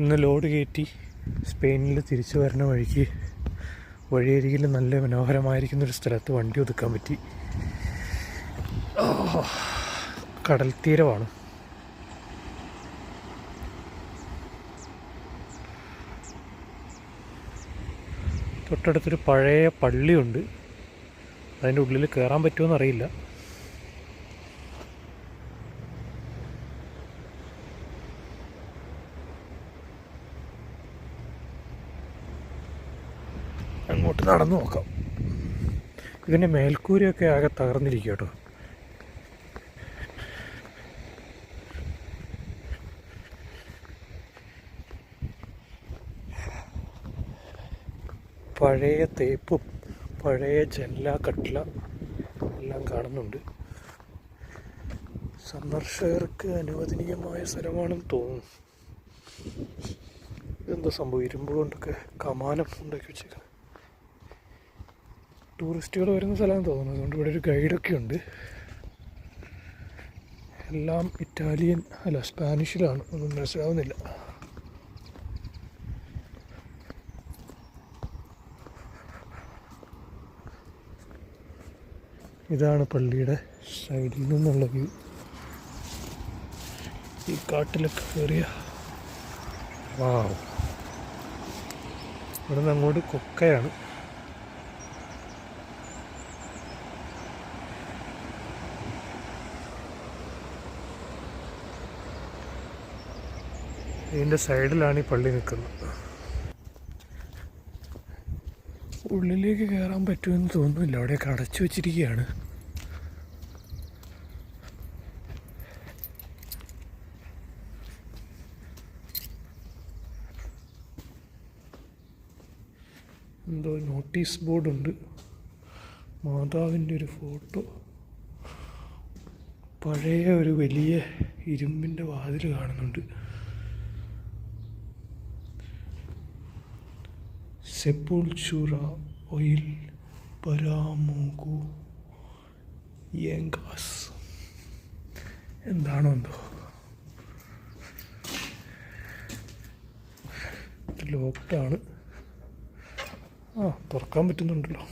ഇന്ന് ലോഡ് കയറ്റി സ്പെയിനിൽ തിരിച്ചു വരുന്ന വഴിക്ക് വഴിയരികിൽ നല്ല മനോഹരമായിരിക്കുന്നൊരു സ്ഥലത്ത് വണ്ടി ഒതുക്കാൻ പറ്റി. കടൽ തീരമാണ്. തൊട്ടടുത്തൊരു പഴയ പള്ളിയുണ്ട്. അതിൻ്റെ ഉള്ളിൽ കയറാൻ പറ്റുമോ അറിയില്ല. അങ്ങോട്ട് നടന്നു നോക്കാം. ഇതിൻ്റെ മേൽക്കൂരയൊക്കെ ആകെ തകർന്നിരിക്കുക കേട്ടോ. പഴയ തേപ്പും പഴയ ജനല കട്ടില എല്ലാം കാണുന്നുണ്ട്. സന്ദർശകർക്ക് അനുവദനീയമായ സ്ഥലമാണെന്ന് തോന്നുന്നു. ഇതെന്താ സംഭവം? ഇരുമ്പ് കൊണ്ടൊക്കെ കമാനം ഉണ്ടാക്കി വെച്ചേക്കാം. ടൂറിസ്റ്റുകൾ വരുന്ന സ്ഥലമാണെന്ന് തോന്നുന്നു. അതുകൊണ്ട് ഇവിടെ ഒരു ഗൈഡൊക്കെ ഉണ്ട്. എല്ലാം ഇറ്റാലിയൻ അല്ല സ്പാനിഷിലാണ്, ഒന്നും മനസ്സിലാവുന്നില്ല. ഇതാണ് പള്ളിയുടെ സൈഡിൽ നിന്നുള്ള വ്യൂ. ഈ കാട്ടിലൊക്കെ കയറിയ ഇവിടെ നിന്ന് അങ്ങോട്ട് കൊക്കയാണ്. ഇതിൻ്റെ സൈഡിലാണ് ഈ പള്ളി നിൽക്കുന്നത്. ഉള്ളിലേക്ക് കയറാൻ പറ്റുമെന്ന് തോന്നുന്നില്ല. അവിടെയൊക്കെ അടച്ചു വച്ചിരിക്കുകയാണ്. എന്തോ നോട്ടീസ് ബോർഡുണ്ട്. മാതാവിൻ്റെ ഒരു ഫോട്ടോ. പഴയ ഒരു വലിയ ഇരുമ്പിൻ്റെ വാതിൽ കാണുന്നുണ്ട്. സെപ്പുൾച്ചുറ ഓയിൽ പരാമോഗോ യേങ്കാസ് എന്താണോ എന്തോ. ലോക്ക്ഡാണ്. തുറക്കാൻ പറ്റുന്നുണ്ടല്ലോ.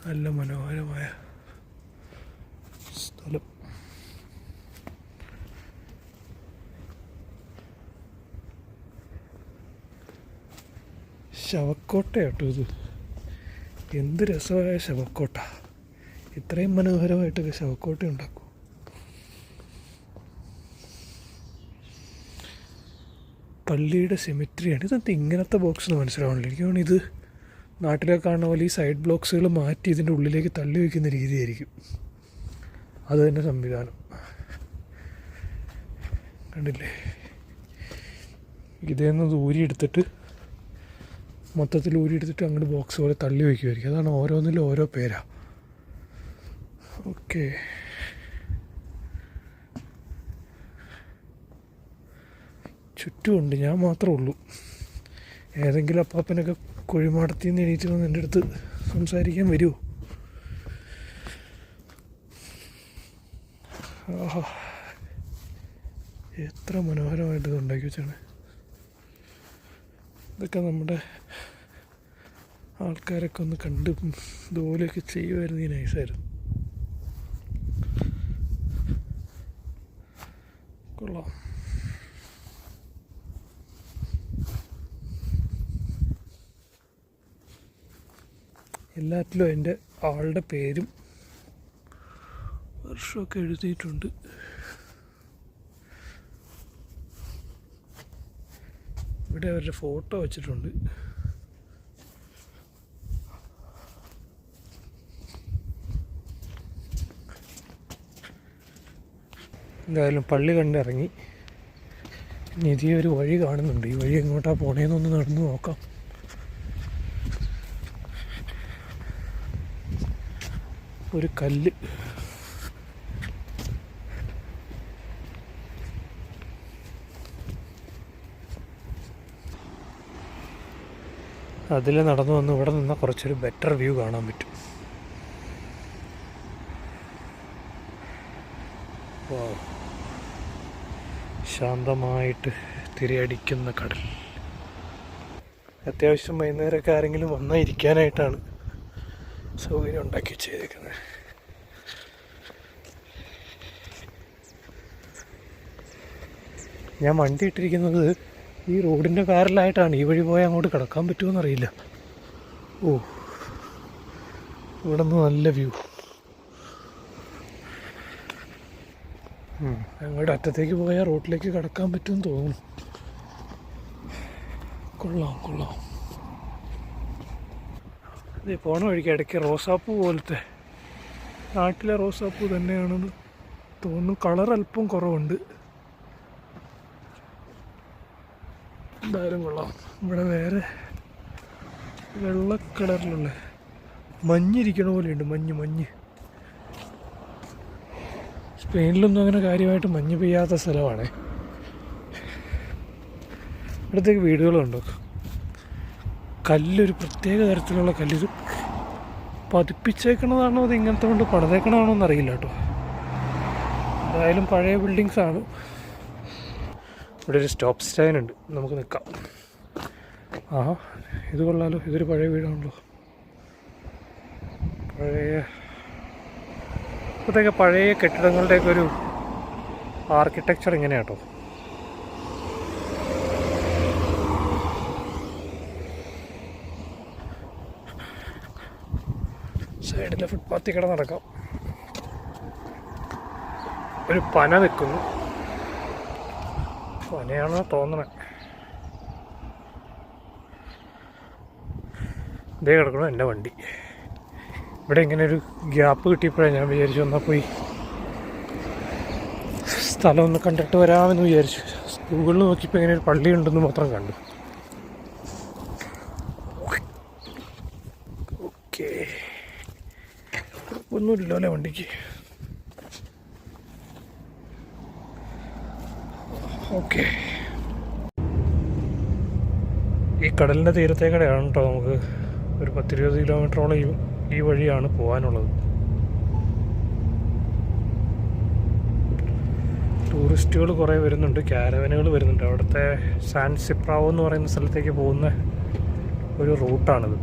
നല്ല മനോഹരമായ സ്ഥലം. ശവക്കോട്ടയാട്ടോ ഇത്. എന്ത് രസമായ ശവക്കോട്ട. ഇത്രയും മനോഹരമായിട്ടൊക്കെ ശവക്കോട്ട ഉണ്ടാക്കും. പള്ളിയുടെ സെമിട്രിയാണ്. ഇതെന്താ ഇങ്ങനത്തെ ബോക്സ് എന്ന് മനസ്സിലാവണില്ല. എനിക്ക് തോന്നുന്നു ഇത് നാട്ടിലൊക്കെ കാണുന്ന പോലെ ഈ സൈഡ് ബ്ലോക്സുകൾ മാറ്റി ഇതിൻ്റെ ഉള്ളിലേക്ക് തള്ളി വയ്ക്കുന്ന രീതിയായിരിക്കും. അത് തന്നെ സംവിധാനം. കണ്ടില്ലേ? ഇതേന്ന് ഊരിയെടുത്തിട്ട് മൊത്തത്തിൽ ഊരിയെടുത്തിട്ട് അങ്ങോട്ട് ബോക്സ് പോലെ തള്ളി വയ്ക്കുമായിരിക്കും. അതാണ് ഓരോന്നിലും ഓരോ പേരാ. ഓക്കെ, ചുറ്റുമുണ്ട്. ഞാൻ മാത്രമേ ഉള്ളൂ. ഏതെങ്കിലും അപ്പാപ്പനൊക്കെ കുഴിമാടത്തിൽ നിന്ന് എണീറ്റ് വന്ന് എൻ്റെ അടുത്ത് സംസാരിക്കാൻ വരുമോ? എത്ര മനോഹരമായിട്ട് ഇത് ഉണ്ടാക്കി വെച്ചാണ്. ഇതൊക്കെ നമ്മുടെ ആൾക്കാരൊക്കെ ഒന്ന് കണ്ട് ഇതുപോലെയൊക്കെ ചെയ്യുമായിരുന്നു. നൈസായിരുന്നു. കൊള്ളാം. എല്ലാറ്റിലും അതിൻ്റെ ആളുടെ പേരും വർഷമൊക്കെ എഴുതിയിട്ടുണ്ട്. ഇവിടെ അവരുടെ ഫോട്ടോ വെച്ചിട്ടുണ്ട്. എന്തായാലും പള്ളി കണ്ടിറങ്ങി. ഇനി ഇതേ ഒരു വഴി കാണുന്നുണ്ട്. ഈ വഴി എങ്ങോട്ടാണ് പോണേന്നൊന്ന് നടന്നു നോക്കാം. ഒരു കല്ല്. അതിൽ നടന്നു വന്ന് ഇവിടെ നിന്നാൽ കുറച്ചൊരു ബെറ്റർ വ്യൂ കാണാൻ പറ്റും. ശാന്തമായിട്ട് തിരയടിക്കുന്ന കടൽ. അത്യാവശ്യം വൈകുന്നേരമൊക്കെ ആരെങ്കിലും വന്നാൽ ഇരിക്കാനായിട്ടാണ് സൗകര്യം ഉണ്ടാക്കി ചെയ്തേക്കുന്നത്. ഞാൻ വണ്ടി ഇട്ടിരിക്കുന്നത് ഈ റോഡിൻ്റെ കാറിലായിട്ടാണ്. ഈ വഴി പോയാൽ അങ്ങോട്ട് കിടക്കാൻ പറ്റുമോ അറിയില്ല. ഇവിടെ നിന്ന് നല്ല വ്യൂ. അങ്ങോട്ട് അറ്റത്തേക്ക് പോയാൽ റോഡിലേക്ക് കിടക്കാൻ പറ്റുമെന്ന് തോന്നുന്നു. കൊള്ളാം. ഇത് പോണ വഴിക്ക് ഇടയ്ക്ക് റോസാപ്പൂ പോലത്തെ, നാട്ടിലെ റോസാപ്പൂ തന്നെയാണെന്ന് തോന്നുന്നു. കളർ അല്പം കുറവുണ്ട്. എന്തായാലും കൊള്ളാം. ഇവിടെ വേറെ വെള്ള കളറിലുള്ള മഞ്ഞിരിക്കണ പോലെയുണ്ട്. മഞ്ഞ് സ്പെയിനിലൊന്നും അങ്ങനെ കാര്യമായിട്ട് മഞ്ഞ് പെയ്യാത്ത സ്ഥലമാണ്. ഇവിടത്തേക്ക് വീടുകളുണ്ടോ? കല്ലൊരു പ്രത്യേക തരത്തിലുള്ള കല്ലിത് പതിപ്പിച്ചേക്കണതാണോ അത് ഇങ്ങനത്തെ കൊണ്ട് പണിതേക്കണതാണോ എന്നറിയില്ല കേട്ടോ. എന്തായാലും പഴയ ബിൽഡിങ്സാണ്. ഇവിടെ ഒരു സ്റ്റോപ്പ് സ്റ്റൈൻ ഉണ്ട്, നമുക്ക് നിൽക്കാം. ഇത് കൊള്ളാലോ. ഇതൊരു പഴയ വീടാണല്ലോ. ഇപ്പോഴത്തേക്ക് പഴയ കെട്ടിടങ്ങളുടെയൊക്കെ ഒരു ആർക്കിടെക്ചർ ഇങ്ങനെയാട്ടോ. സൈഡിലെ ഫുട്പാത്തിൽ കിടന്ന് നടക്കാം. ഒരു പന നിൽക്കുന്നു. പനയാണെന്ന് തോന്നണേ. ഇതേ കിടക്കണം എൻ്റെ വണ്ടി. ഇവിടെ ഇങ്ങനെ ഒരു ഗ്യാപ്പ് കിട്ടിയപ്പോഴാണ് ഞാൻ വിചാരിച്ചു എന്നാൽ പോയി സ്ഥലം ഒന്ന് കണ്ടിട്ട് വരാമെന്ന് വിചാരിച്ചു. ഗൂഗിളിൽ നോക്കിയപ്പോൾ ഇങ്ങനെ ഒരു പള്ളി ഉണ്ടെന്ന് മാത്രം കണ്ടു. ഓക്കെ, ഒന്നുമില്ലല്ലോ അല്ലേ വണ്ടിക്ക്. ഓക്കെ, ഈ കടലിൻ്റെ തീരത്തേക്കടെയാണ് കേട്ടോ. നമുക്ക് ഒരു 10-20 കിലോമീറ്ററോളം ഈ വഴിയാണ് പോകാനുള്ളത്. ടൂറിസ്റ്റുകൾ കുറേ വരുന്നുണ്ട്, ക്യാരവനുകൾ വരുന്നുണ്ട്. അവിടുത്തെ സാൻ സിപ്രാവോ എന്ന് പറയുന്ന സ്ഥലത്തേക്ക് പോകുന്ന ഒരു റൂട്ടാണിത്.